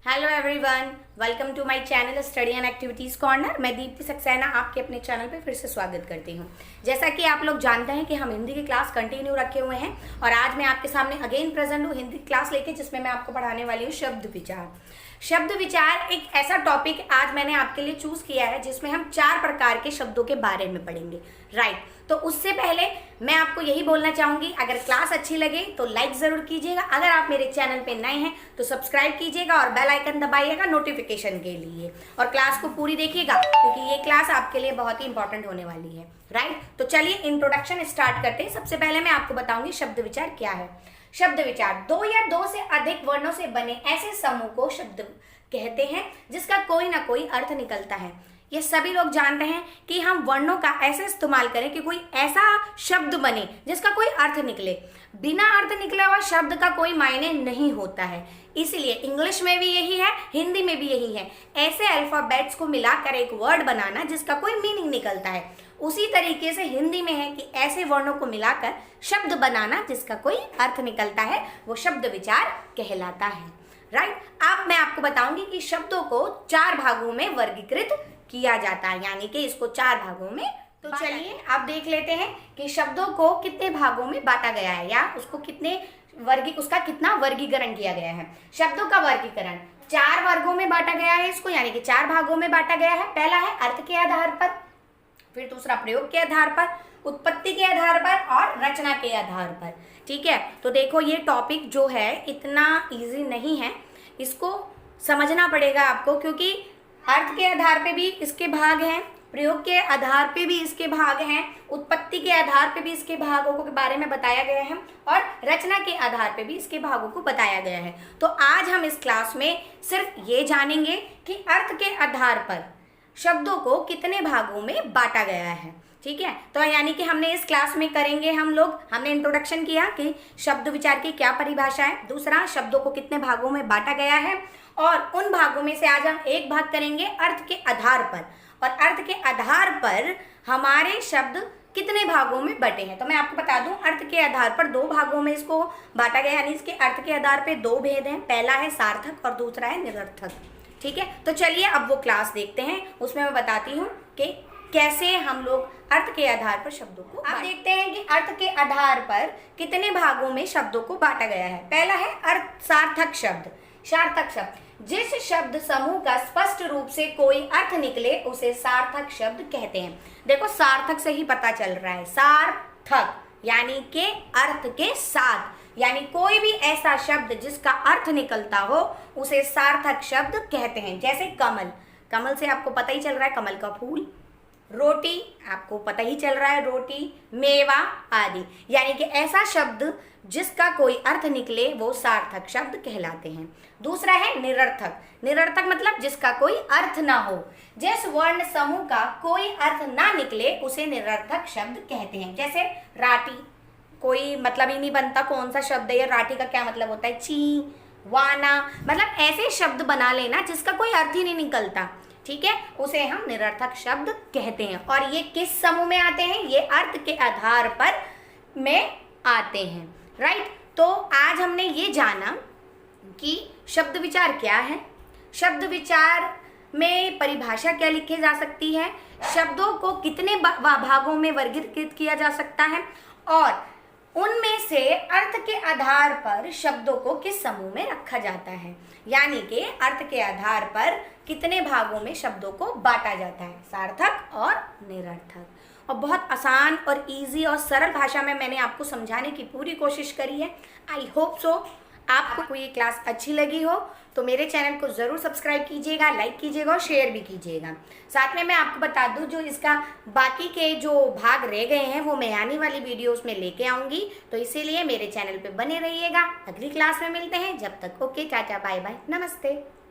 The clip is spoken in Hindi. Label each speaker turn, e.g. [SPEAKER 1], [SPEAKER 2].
[SPEAKER 1] Hello everyone, welcome to my channel study and activities corner. मैं दीप्ति सक्सेना आपके अपने चैनल पे फिर से स्वागत करती हूँ। जैसा कि आप लोग जानते हैं कि हम हिंदी की क्लास कंटिन्यू रखे हुए हैं और आज मैं आपके सामने अगेन प्रेजेंट हूँ हिंदी क्लास लेके, जिसमें मैं आपको पढ़ाने वाली हूँ शब्द विचार। शब्द विचार एक ऐसा टॉपिक आज मैंने आपके लिए चूज किया है जिसमें हम 4 प्रकार के शब्दों के बारे में पढ़ेंगे। राइट, तो उससे पहले मैं आपको यही बोलना चाहूंगी, अगर क्लास अच्छी लगे तो लाइक जरूर कीजिएगा। अगर आप मेरे चैनल पे नए हैं तो सब्सक्राइब कीजिएगा और बेल आइकन दबाइएगा नोटिफिकेशन के लिए, और क्लास को पूरी देखिएगा क्योंकि ये क्लास आपके लिए बहुत ही इंपॉर्टेंट होने वाली है। राइट, तो चलिए इंट्रोडक्शन स्टार्ट करते हैं। सबसे पहले मैं आपको बताऊंगी शब्द विचार क्या है। शब्द विचार 2 या 2 से अधिक वर्णों से बने ऐसे समूह को शब्द कहते हैं जिसका कोई ना कोई अर्थ निकलता है। ये सभी लोग जानते हैं कि हम वर्णों का ऐसे इस्तेमाल करें कि कोई ऐसा शब्द बने जिसका कोई अर्थ निकले। बिना अर्थ निकले हुआ शब्द का कोई मायने नहीं होता है। इसलिए इंग्लिश में भी यही है, हिंदी में भी यही है। ऐसे अल्फाबेट्स को मिलाकर एक वर्ड बनाना जिसका कोई मीनिंग निकलता है। उसी तरीके से हिंदी में है कि ऐसे वर्णों को मिलाकर शब्द बनाना जिसका कोई अर्थ निकलता है, वो शब्द विचार कहलाता है। राइट, अब मैं आपको बताऊंगी कि शब्दों को 4 भागों में वर्गीकृत किया जाता है, यानी कि इसको 4 भागों में। तो चलिए आप देख लेते हैं कि शब्दों को कितने भागों में बांटा गया है या उसका कितना वर्गीकरण किया गया है। शब्दों का वर्गीकरण 4 वर्गों में बांटा गया है इसको, यानी कि 4 भागों में बांटा गया है। पहला है अर्थ के आधार पर, फिर दूसरा प्रयोग के आधार पर, उत्पत्ति के आधार पर और रचना के आधार पर। ठीक है, तो देखो ये टॉपिक जो है इतना इजी नहीं है, इसको समझना पड़ेगा आपको, क्योंकि अर्थ के आधार पे भी इसके भाग हैं, प्रयोग के आधार पे भी इसके भाग हैं, उत्पत्ति के आधार पे भी इसके भागों के बारे में बताया गया है और रचना के आधार पे भी इसके भागों को बताया गया है। तो आज हम इस क्लास में सिर्फ ये जानेंगे कि अर्थ के आधार पर शब्दों को कितने भागों में बांटा गया है। ठीक है, तो यानी कि हमने इस क्लास में करेंगे हमने इंट्रोडक्शन किया कि शब्द विचार की क्या परिभाषा है, दूसरा शब्दों को कितने भागों में बांटा गया है, और उन भागों में से आज हम एक भाग करेंगे अर्थ के आधार पर, और अर्थ के आधार पर हमारे शब्द कितने भागों में बटे हैं। तो मैं आपको बता दूं, अर्थ के आधार पर 2 भागों में इसको बांटा गया, यानी इसके अर्थ के आधार पर 2 भेद हैं। पहला है सार्थक और दूसरा है निरर्थक। ठीक है, तो चलिए अब वो क्लास देखते हैं, उसमें मैं बताती हूँ कि कैसे हम लोग अर्थ के आधार पर शब्दों को अब देखते हैं कि अर्थ के आधार पर कितने भागों में शब्दों को बांटा गया है। पहला है अर्थ सार्थक शब्द। सार्थक शब्द जिस शब्द समूह का स्पष्ट रूप से कोई अर्थ निकले उसे सार्थक शब्द कहते हैं। देखो सार्थक से ही पता चल रहा है, सार्थक यानी के अर्थ के साथ, यानी कोई भी ऐसा शब्द जिसका अर्थ निकलता हो उसे सार्थक शब्द कहते हैं। जैसे कमल, कमल से आपको पता ही चल रहा है कमल का फूल, रोटी आपको पता ही चल रहा है रोटी, मेवा आदि, यानी कि ऐसा शब्द जिसका कोई अर्थ निकले वो सार्थक शब्द कहलाते हैं। दूसरा है निरर्थक। निरर्थक मतलब जिसका कोई अर्थ ना हो, जिस वर्ण समूह का कोई अर्थ ना निकले उसे निरर्थक शब्द कहते हैं। जैसे राटी, कोई मतलब ही नहीं बनता, कौन सा शब्द है, राठी का क्या मतलब होता है, ची, वाना, मतलब ऐसे शब्द बना लेना जिसका कोई अर्थ ही नहीं निकलता। ठीक है, उसे हम निरर्थक शब्द कहते हैं। और ये किस समूह में आते हैं, ये अर्थ के आधार पर में आते हैं। राइट, तो आज हमने ये जाना कि शब्द विचार क्या है, शब्द विचार में परिभाषा क्या लिखी जा सकती है, शब्दों को कितने भागों में वर्गीकृत किया जा सकता है, और उनमें से अर्थ के आधार पर शब्दों को किस समूह में रखा जाता है, यानी कि अर्थ के आधार पर कितने भागों में शब्दों को बांटा जाता है, सार्थक और निरर्थक। और बहुत आसान और इजी और सरल भाषा में मैंने आपको समझाने की पूरी कोशिश करी है। आई होप सो आपको ये क्लास अच्छी लगी हो, तो मेरे चैनल को ज़रूर सब्सक्राइब कीजिएगा, लाइक कीजिएगा और शेयर भी कीजिएगा। साथ में मैं आपको बता दूं, जो इसका बाकी के जो भाग रह गए हैं वो मैं आने वाली वीडियोस में लेके आऊँगी, तो इसीलिए मेरे चैनल पे बने रहिएगा। अगली क्लास में मिलते हैं, जब तक ओके, टाटा बाय बाय, नमस्ते।